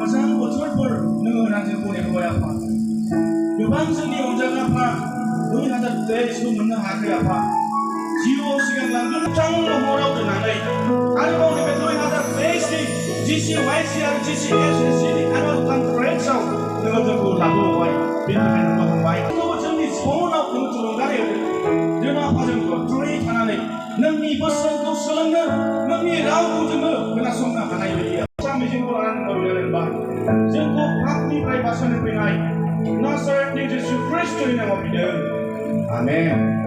मोजां बोथोरफोर नोङो रायजो गनायबाय आफा गोबां जोंनि अनजाग्रा आफा 2023खौ मोननो हायाखै आफा जिउआव सिगांलांगोन मोजां महराव दोननानै आरोबाव नैबे 2023नि GCYC आरो GCSSCनि एनुवेल कनफारेन्सआव नोङो जोंखौ लाबोबाय बेनि थाखाय नोंखौ हामबाय नोंखौ जोंनि जिबनाव नोङो थुलुंगानाय होदों जों आफाजों गोख्रै थानानै नोंनि बोसोनखौ सोलोंनो नोंनि रावखौ जोङो खोनासंनो हानाय बायदि मिजिंखौ लानानै मोनबाय जोंखौ पापनिफ्राय बासायनो फैनाय नाजारेथनि जिसु ख्रीष्टनि नामाव बिदों आमेन।